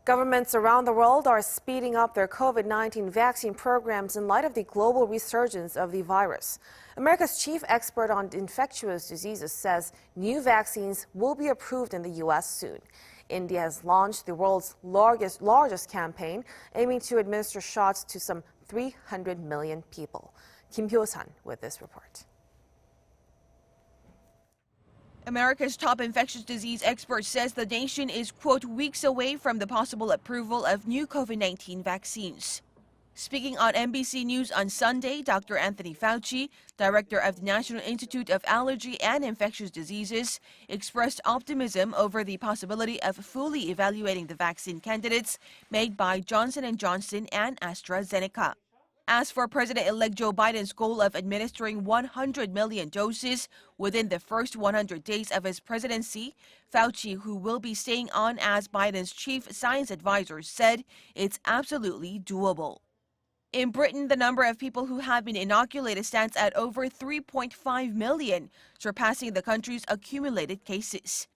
Governments around the world are speeding up their COVID-19 vaccine programs in light of the global resurgence of the virus. America's chief expert on infectious diseases says new vaccines will be approved in the U.S. soon. India has launched the world's largest campaign, aiming to administer shots to some 300 million people. Hyo-sun with this report. America's top infectious disease expert says the nation is, quote, weeks away from the possible approval of new COVID-19 vaccines. Speaking on NBC News on Sunday, Dr. Anthony Fauci, director of the National Institute of Allergy and Infectious Diseases, expressed optimism over the possibility of fully evaluating the vaccine candidates made by Johnson & Johnson and AstraZeneca. As for President-elect Joe Biden's goal of administering 100 million doses within the first 100 days of his presidency, Fauci, who will be staying on as Biden's chief science advisor, said it's absolutely doable. In Britain, the number of people who have been inoculated stands at over 3.5 million, surpassing the country's accumulated cases.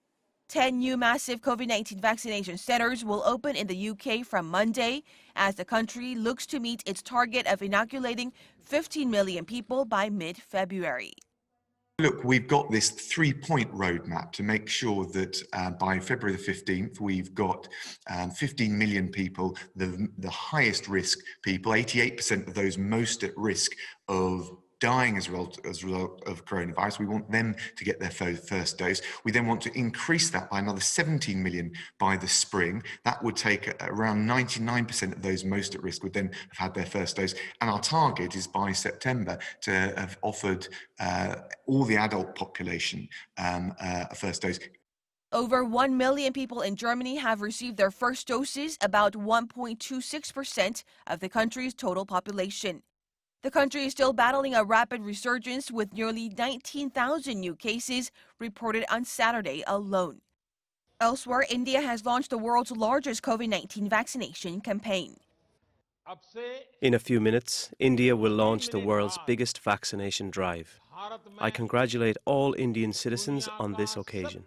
10 new massive COVID-19 vaccination centers will open in the UK from Monday as the country looks to meet its target of inoculating 15 million people by mid-February. Look, we've got this three-point roadmap to make sure that by February the 15th, we've got 15 million people, the highest risk people, 88% of those most at risk of dying as a result of coronavirus. We want them to get their first dose. We then want to increase that by another 17 million by the spring. That would take around 99% of those most at risk would then have had their first dose. And our target is by September to have offered all the adult population a first dose. Over 1 million people in Germany have received their first doses, about 1.26% of the country's total population. The country is still battling a rapid resurgence with nearly 19,000 new cases reported on Saturday alone. Elsewhere, India has launched the world's largest COVID-19 vaccination campaign. In a few minutes, India will launch the world's biggest vaccination drive. I congratulate all Indian citizens on this occasion.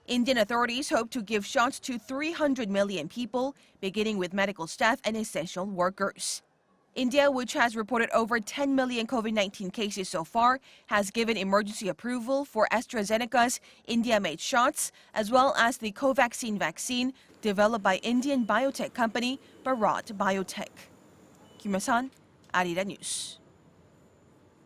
Indian authorities hope to give shots to 300 million people, beginning with medical staff and essential workers. India, which has reported over 10 million COVID-19 cases so far, has given emergency approval for AstraZeneca's India-made shots, as well as the Covaxin vaccine developed by Indian biotech company Bharat Biotech. Hyo-sun, Arirang News.